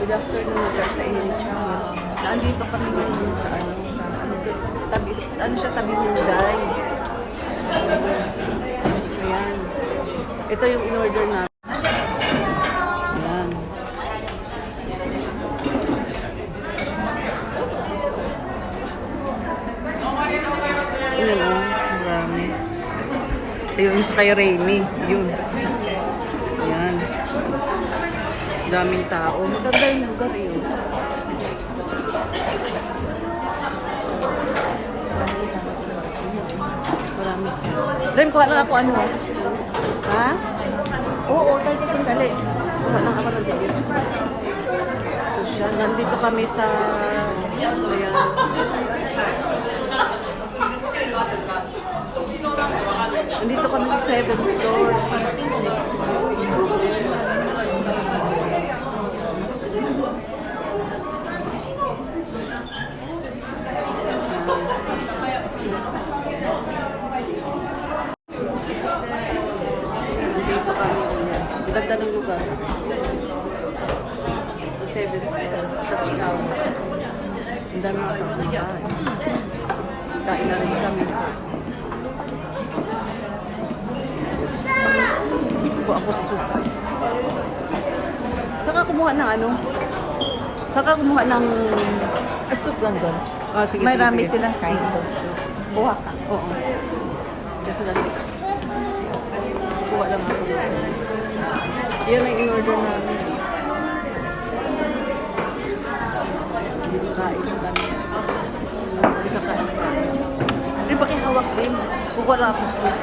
Good afternoon, lugar sa inyo channel. Nandito kami ngayon sa tabi Hyundai. Ayan. Ito yung in-order namin. Ayan. Ayan o, marami. Ayun sa kay Remy. Yun. Ayan. Daming tao. Maganda yung lugar eh. Marami. Rem, kuha lang ako ano. Ha? Oo, tayo ka sandali. Kuha lang ako ng bigyan. So siya, nandito kami sa... Ayan. Nandito kami sa 7th floor. Nandito kami. Ang ganda ng lugar. Sa 7th floor. Touchdown. Ang dami mga tao na kain. Kain na rin kami. Buko ako soup. Saka kumuha ng ano? Saka kumuha ng... Soup lang doon. Oh, sige, Marami sige. silang kinds of soup. Buha ka. Oo. Kasi lang. Kuha lang ako. Yan ang in-order namin. Kain kami. Hindi kakain. Hindi, pakihawak din. Kukuha lang ako soup.